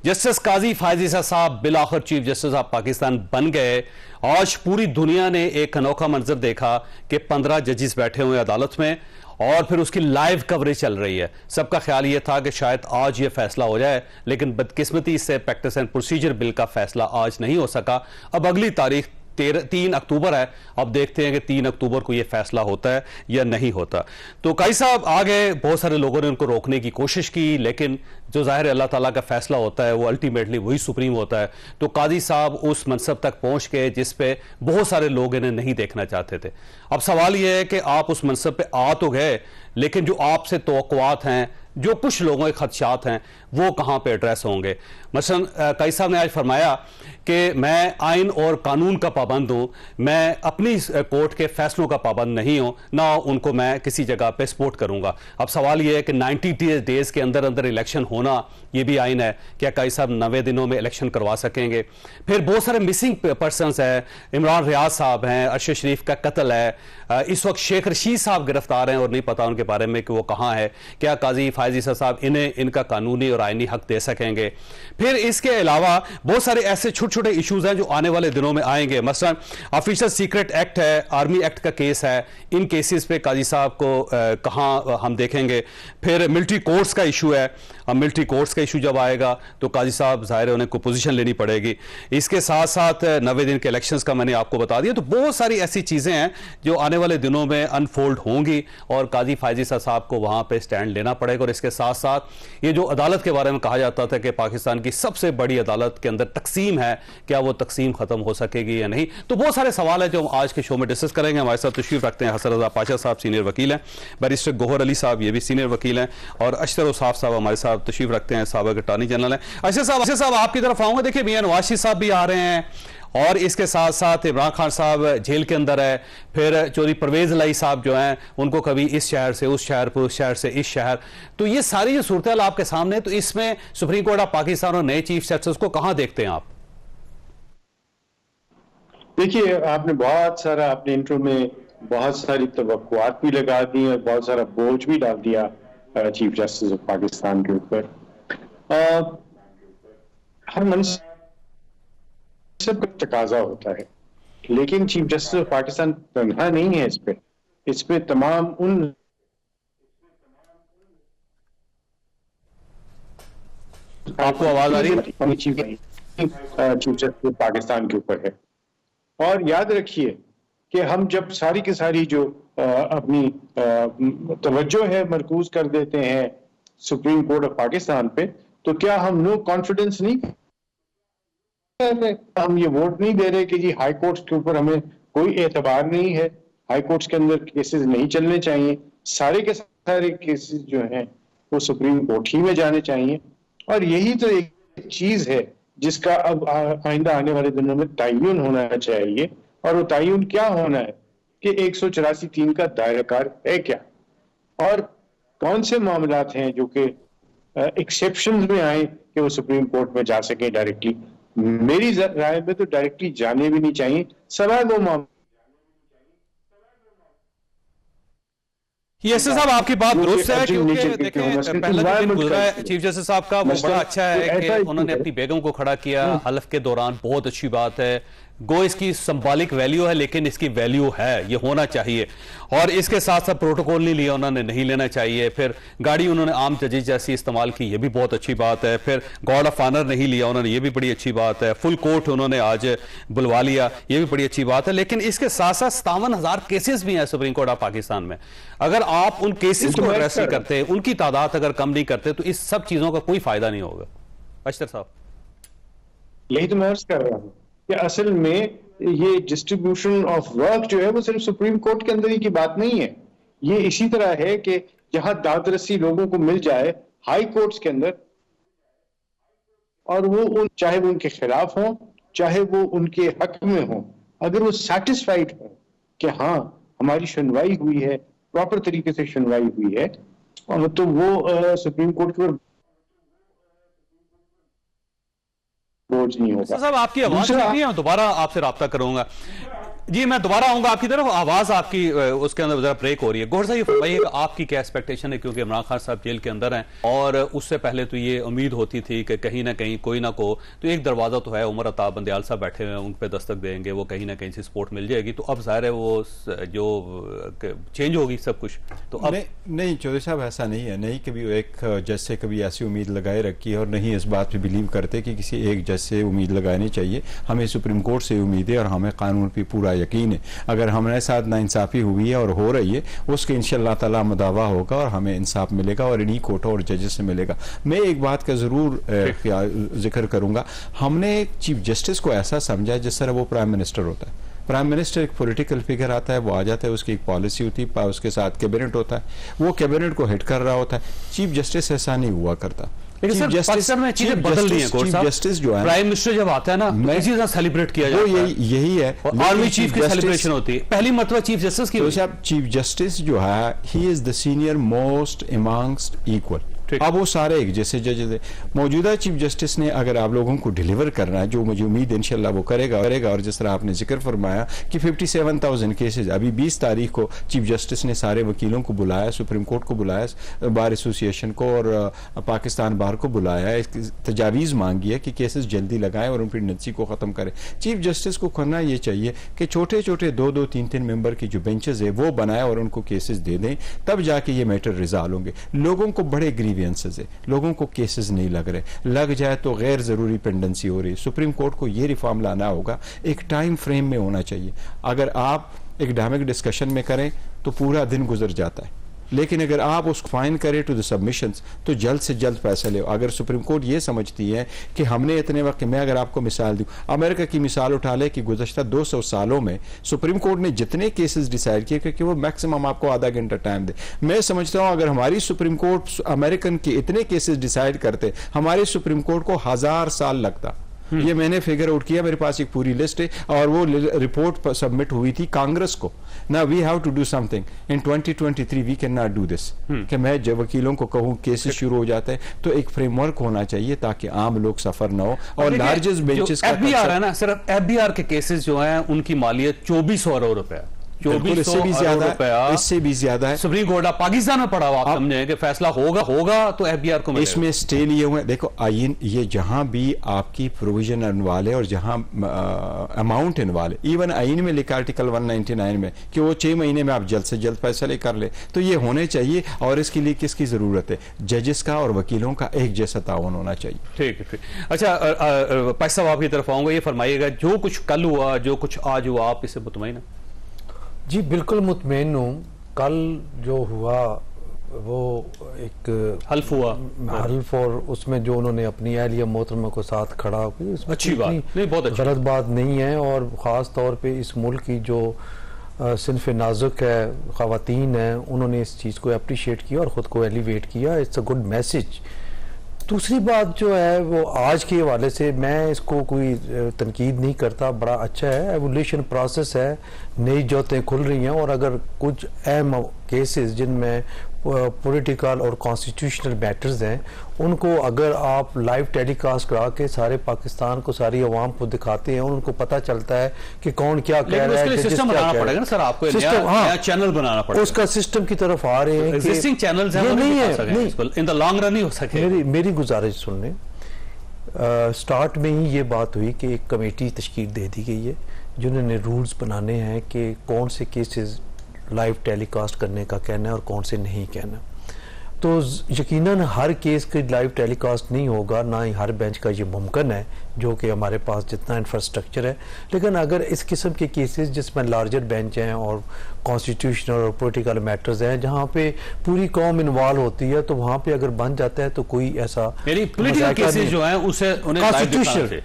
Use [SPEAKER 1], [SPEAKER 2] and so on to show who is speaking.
[SPEAKER 1] Justice काजी फायज ईसा साहब बिलाखिर chief justice of Pakistan बन गए। आज पूरी दुनिया ने एक अनोखा मंजर देखा कि 15 जजेस बैठे हुए अदालत में और फिर उसकी लाइव कवरेज चल रही है। सबका ख्याल यह था कि शायद आज ये फैसला हो जाए, लेकिन बदकिस्मती से प्रैक्टिस एंड प्रोसीजर बिल का फैसला आज नहीं हो सका। अब अगली तारीख 3 अक्टूबर है। अब देखते हैं कि 3 अक्टूबर को यह फैसला होता है या नहीं होता। तो काजी साहब आ गए, बहुत सारे लोगों ने उनको रोकने की कोशिश की, लेकिन जो जाहिर अल्लाह ताला का फैसला होता है वो अल्टीमेटली वही सुप्रीम होता है। तो काजी साहब उस मनसब तक पहुंच गए जिस पे बहुत सारे लोग इन्हें नहीं देखना चाहते थे। अब सवाल यह है कि आप उस मनसब पे आ तो गए, लेकिन जो आपसे तवक्कुआत हैं, जो कुछ लोगों के खदशात हैं, वो कहां पे एड्रेस होंगे। मसलन काजी साहब ने आज फरमाया कि मैं आइन और कानून का पाबंद हूं, मैं अपनी कोर्ट के फैसलों का पाबंद नहीं हूं, ना उनको मैं किसी जगह पे सपोर्ट करूंगा। अब सवाल यह है कि 90 डेज के अंदर अंदर इलेक्शन होना, यह भी आइन है, क्या काजी साहब 90 दिनों में इलेक्शन करवा सकेंगे? फिर बहुत सारे मिसिंग पर्सनस हैं, इमरान रियाज साहब हैं, अरशद शरीफ का कत्ल है, इस वक्त शेख रशीद साहब गिरफ्तार हैं और नहीं पता उनके बारे में कि वो कहां है। क्या काजी फायज ईसा साहब इन्हें इनका कानूनी और आईनी हक दे सकेंगे? फिर इसके अलावा बहुत सारे ऐसे छोटे छोटे इश्यूज हैं जो आने वाले दिनों में आएंगे। मसलन ऑफिशियल सीक्रेट एक्ट है, आर्मी एक्ट का केस है, इन केसेस पे काजी साहब को कहां हम देखेंगे। फिर मिलिट्री कोर्ट्स का इशू है, अब मिलिट्री कोर्ट्स का इशू जब आएगा तो काजी साहब जाहिर है उन्हें को पोजीशन लेनी पड़ेगी। इसके साथ साथ 90 दिन के इलेक्शंस का मैंने आपको बता दिया। तो बहुत सारी ऐसी चीजें हैं जो आने वाले दिनों में अनफोल्ड होंगी और काजी फायज ईसा साहब को वहां पे स्टैंड लेना पड़ेगा। और इसके साथ साथ ये जो अदालत के बारे में कहा जाता था कि पाकिस्तान की सबसे बड़ी अदालत के अंदर तकसीम है, क्या वो तकसीम खत्म हो सकेगी या नहीं? तो बहुत सारे सवाल है जो हम आज के शो में डिस्कस करेंगे। हमारे साथ तशरीफ रखते हैं हसन रजा पाशा साहब, सीनियर वकील हैं, बैरिस्टर गोहर अली साहब, ये भी सीनियर वकील हैं, और अशतर उसाफ साहब हमारे साथ तशरीफ रखते हैं, साबिक अटॉर्नी जनरल हैं। अशतर साहब आपकी तरफ आऊंगा। देखिए मियां नवाज शरीफ साहब भी आ रहे हैं और इसके साथ साथ इमरान खान साहब जेल के अंदर है। फिर चौधरी परवेज लाई साहब जो हैं उनको कभी इस शहर से उस शहर पर, उस शहर से इस शहर। तो ये सारी जो सूरत आपके सामने, तो इसमें सुप्रीम कोर्ट ऑफ पाकिस्तान और नए चीफ जस्टिस को कहां देखते हैं आप?
[SPEAKER 2] देखिए, आपने बहुत सारा अपने इंट्रो में बहुत सारी तवक्कुआत भी लगा दी और बहुत सारा बोझ भी डाल दिया चीफ जस्टिस ऑफ पाकिस्तान के ऊपर। हर मनसब का तकाजा होता है, लेकिन चीफ जस्टिस ऑफ पाकिस्तान तनहा नहीं है इस पे तमाम उन
[SPEAKER 1] आपको आवाज आ रही है?
[SPEAKER 2] चीफ जस्टिस पाकिस्तान के ऊपर है। और याद रखिए कि हम जब सारी की सारी जो अपनी तवज्जो है मरकूज कर देते हैं सुप्रीम कोर्ट ऑफ पाकिस्तान पे, तो क्या हम नो कॉन्फिडेंस नहीं कर रहे? हम ये वोट नहीं दे रहे कि जी हाई कोर्ट्स के ऊपर हमें कोई एतबार नहीं है, हाई कोर्ट्स के अंदर केसेस नहीं चलने चाहिए, सारे के सारे केसेस जो हैं वो सुप्रीम कोर्ट ही में जाने चाहिए। और यही तो एक चीज है जिसका अब आइंदा आने वाले दिनों में तयन होना चाहिए। और वो तयन क्या होना है कि 184(3) का दायराकार है क्या, और कौन से मामलात हैं जो कि एक्सेप्शंस में आए कि वो सुप्रीम कोर्ट में जा सके डायरेक्टली। मेरी राय में तो डायरेक्टली जाने भी नहीं चाहिए, सवाल वो मामला।
[SPEAKER 1] यस साहब, आपकी बात दुरुस्त है, क्योंकि देखें पहला दिन गुजरा है चीफ जस्टिस साहब का, वो बड़ा अच्छा है कि उन्होंने अपनी बेगम को खड़ा किया हलफ के दौरान, बहुत अच्छी बात है। गो इसकी सिंबॉलिक वैल्यू है, लेकिन इसकी वैल्यू है, ये होना चाहिए। और इसके साथ साथ प्रोटोकॉल नहीं लिया उन्होंने, नहीं लेना चाहिए। फिर गाड़ी उन्होंने आम जजेस जैसी इस्तेमाल की, ये भी बहुत अच्छी बात है। फिर गार्ड ऑफ ऑनर नहीं लिया उन्होंने, ये भी बड़ी अच्छी बात है। फुल कोर्ट उन्होंने आज बुलवा लिया, ये भी बड़ी अच्छी बात है। लेकिन इसके साथ साथ 57,000 केसेस भी हैं सुप्रीम कोर्ट ऑफ पाकिस्तान में। अगर आप उन केसेस को एड्रेस नहीं करते, उनकी तादाद अगर कम नहीं करते, तो इस सब चीजों का कोई फायदा नहीं होगा। अशतर साहब,
[SPEAKER 2] यही तो मैं अर्ज कर रहा हूँ कि असल में ये डिस्ट्रीब्यूशन ऑफ वर्क जो है वो सिर्फ सुप्रीम कोर्ट के अंदर ही की बात नहीं है। ये इसी तरह है कि जहां दादरसी लोगों को मिल जाए हाई कोर्ट्स के अंदर, और वो चाहे वो उनके खिलाफ हो चाहे वो उनके हक में हो, अगर वो सेटिस्फाइड हो कि हाँ हमारी सुनवाई हुई है, प्रॉपर तरीके से सुनवाई हुई है, और तो वो सुप्रीम कोर्ट के ऊपर बोझ नहीं होगा।
[SPEAKER 1] साहब आपकी आवाज नहीं है, दोबारा आपसे राब्ता करूंगा। जी मैं दोबारा आऊंगा आपकी तरफ, आवाज आपकी उसके अंदर जरा ब्रेक हो रही है। गौहर साहब ये बताइए आपकी क्या एक्सपेक्टेशन है, क्योंकि इमरान खान साहब जेल के अंदर हैं और उससे पहले तो ये उम्मीद होती थी कि कहीं ना कहीं कोई ना को तो एक दरवाजा तो है, उमर अताब बंदयाल साहब बैठे हुए हैं, उन पे दस्तक देंगे, वो कहीं ना कहीं से सपोर्ट मिल जाएगी, तो अब जाहिर है वो जो चेंज होगी सब कुछ। तो अब
[SPEAKER 3] नहीं चौधरी साहब ऐसा नहीं है, नहीं कभी एक जज से कभी ऐसी उम्मीद लगाए रखी है और नहीं इस बात पे बिलीव करते कि किसी एक जज से उम्मीद लगानी चाहिए। हमें सुप्रीम कोर्ट से उम्मीद है और हमें कानून पे पूरा यकीन है। अगर हमारे साथ नाइंसाफी हुई है और हो रही है उसके इंशाअल्लाह ताला मुदावा होगा और हमें इंसाफ मिलेगा और इन्हीं कोर्टों और जजेस से मिलेगा। मैं एक बात का जरूर जिक्र करूंगा, हमने चीफ जस्टिस को ऐसा समझा जिस तरह वो प्राइम मिनिस्टर होता है। प्राइम मिनिस्टर एक पॉलिटिकल फिगर आता है, वो आ जाता है, उसकी एक पॉलिसी होती है, उसके साथ कैबिनेट होता है, वो कैबिनेट को हिट कर रहा होता है। चीफ जस्टिस ऐसा नहीं हुआ करता।
[SPEAKER 1] लेकिन सर पाकिस्तान में चीजें बदल रही हैं।
[SPEAKER 3] चीफ जस्टिस जो है,
[SPEAKER 1] प्राइम मिनिस्टर जब आता है ना तो इसी तरह सेलिब्रेट किया जाता है,
[SPEAKER 3] यही है,
[SPEAKER 1] आर्मी चीफ की सेलिब्रेशन होती है, पहली मर्तबा चीफ जस्टिस की।
[SPEAKER 3] तो साहब चीफ जस्टिस जो है he is the senior most amongst equal. अब वो सारे एक जैसे जजेस है। मौजूदा चीफ जस्टिस ने अगर आप लोगों को डिलीवर करना है, जो मुझे उम्मीद है इंशाल्लाह वो करेगा। और जिस तरह आपने जिक्र फरमाया कि 57,000 केसेस, अभी 20 तारीख को चीफ जस्टिस ने सारे वकीलों को बुलाया, सुप्रीम कोर्ट को बुलाया, बार एसोसिएशन को और पाकिस्तान बार को बुलाया, तजावीज़ मांगी है कि केसेस जल्दी लगाएं और उन प्रेगनेंसी को ख़त्म करें। चीफ जस्टिस को करना ये चाहिए कि छोटे छोटे 2-2, 3-3 मेंबर की जो बेंचेस है वो बनाए और उनको केसेस दे दें, तब जाके ये मैटर रिजॉल्व होंगे। लोगों को बड़े ग्रीवियंसेस है, लोगों को केसेस नहीं लग रहे, लग जाए तो गैर जरूरी पेंडेंसी हो रही है। सुप्रीम कोर्ट को ये रिफॉर्म लाना होगा, एक टाइम फ्रेम में होना चाहिए। अगर आप एकेडमिक डिस्कशन में करें तो पूरा दिन गुजर जाता है, लेकिन अगर आप उसको फाइन करें टू द सबमिशंस तो जल्द से जल्द फैसला ले। अगर सुप्रीम कोर्ट ये समझती है कि हमने इतने वक्त, मैं अगर आपको मिसाल दूं, अमेरिका की मिसाल उठा ले कि गुज़श्ता 200 सालों में सुप्रीम कोर्ट ने जितने केसेस डिसाइड किए कि वो मैक्सिमम आपको आधा घंटा टाइम दे। मैं समझता हूं अगर हमारी सुप्रीम कोर्ट अमेरिकन के इतने केसेस डिसाइड करते, हमारी सुप्रीम कोर्ट को 1000 साल लगता। ये मैंने फिगर आउट किया, मेरे पास एक पूरी लिस्ट है और वो रिपोर्ट सबमिट हुई थी कांग्रेस को। ना we have to do something in 2023, we can not do this. कि मैं जब वकीलों को कहूं केसेस शुरू हो जाते हैं तो एक फ्रेमवर्क होना चाहिए ताकि आम लोग सफर ना हो। और लार्जेस्ट बेंचेस का
[SPEAKER 1] FBI है ना, सिर्फ FBI के केसेस जो हैं उनकी मालियत 2400 अरब रुपए, 2400
[SPEAKER 3] इससे भी ज्यादा है।
[SPEAKER 1] सुप्रीम कोर्ट आप पाकिस्तान में पड़ा हुआ, आप समझे कि फैसला होगा तो FBI को मिलेगा।
[SPEAKER 3] इसमें स्टे लिए हुए। देखो आइन, ये जहां भी आपकी प्रोविजन इन्वॉल्व है और जहां अमाउंट इन्वॉल्व है, इवन आइन में लिखा आर्टिकल 199 में कि वो 6 महीने में आप जल्द से जल्द फैसले कर ले, तो ये होने चाहिए। और इसके लिए किसकी जरूरत है? जजेस का और वकीलों का एक जैसा ताउन होना चाहिए।
[SPEAKER 1] ठीक है, ठीक। अच्छा पाश साहब आपकी तरफ आऊंगा, ये फरमाइएगा जो कुछ कल हुआ, जो कुछ आज हुआ, आप इससे मुतमईन हैं?
[SPEAKER 4] जी बिल्कुल मुतमईन हूँ। कल जो हुआ वो एक
[SPEAKER 1] हल्फ हुआ,
[SPEAKER 4] हल्फ, और उसमें जो उन्होंने अपनी अहलिया मोहतरमा को साथ खड़ा होकर, उसमें
[SPEAKER 1] अच्छी बात नहीं, बहुत अच्छी
[SPEAKER 4] गलत बात नहीं है। और ख़ास तौर पे इस मुल्क की जो सिन्फ नाजुक है, ख़वातीन है, उन्होंने इस चीज़ को अप्रिशिएट किया और ख़ुद को एलिवेट किया। It's a good message. दूसरी बात जो है वो आज के हवाले से मैं इसको कोई तनकीद नहीं करता, बड़ा अच्छा है, एवोल्यूशन प्रोसेस है, नई जोतें खुल रही हैं। और अगर कुछ अहम केसेस जिनमें पॉलिटिकल और कॉन्स्टिट्यूशनल मैटर्स हैं, उनको अगर आप लाइव टेलीकास्ट करा के सारे पाकिस्तान को, सारी अवाम को दिखाते हैं और उनको पता चलता है कि कौन क्या कह रहा है,
[SPEAKER 1] सिस्टम बनाना पड़ेगा ना सर, आपको नया चैनल बनाना पड़ेगा।
[SPEAKER 4] उसका सिस्टम की तरफ आ रहे हैं,
[SPEAKER 1] एग्जिस्टिंग चैनल्स हैं,
[SPEAKER 4] नहीं है,
[SPEAKER 1] इन द लॉन्ग रन नहीं हो सके।
[SPEAKER 4] मेरी गुजारिश सुन लें, स्टार्ट में ही ये बात हुई कि एक कमेटी तश्कील दे दी गई है जिन्होंने रूल्स बनाने हैं कि कौन से केसेस लाइव टेलीकास्ट करने का कहना है और कौन से नहीं कहना। तो यकीनन हर केस के लाइव टेलीकास्ट नहीं होगा, ना ही हर बेंच का ये मुमकिन है, जो कि हमारे पास जितना इंफ्रास्ट्रक्चर है। लेकिन अगर इस किस्म के केसेस जिसमें लार्जर बेंच हैं और कॉन्स्टिट्यूशनल और पॉलिटिकल मैटर्स हैं जहाँ पे पूरी कौम इन्वॉल्व होती है, तो वहाँ पे अगर बन जाता है तो कोई ऐसा
[SPEAKER 1] पॉलिटिकल केसेस जो हैं उसे उन्हें
[SPEAKER 4] कॉन्स्टिट्यूशनल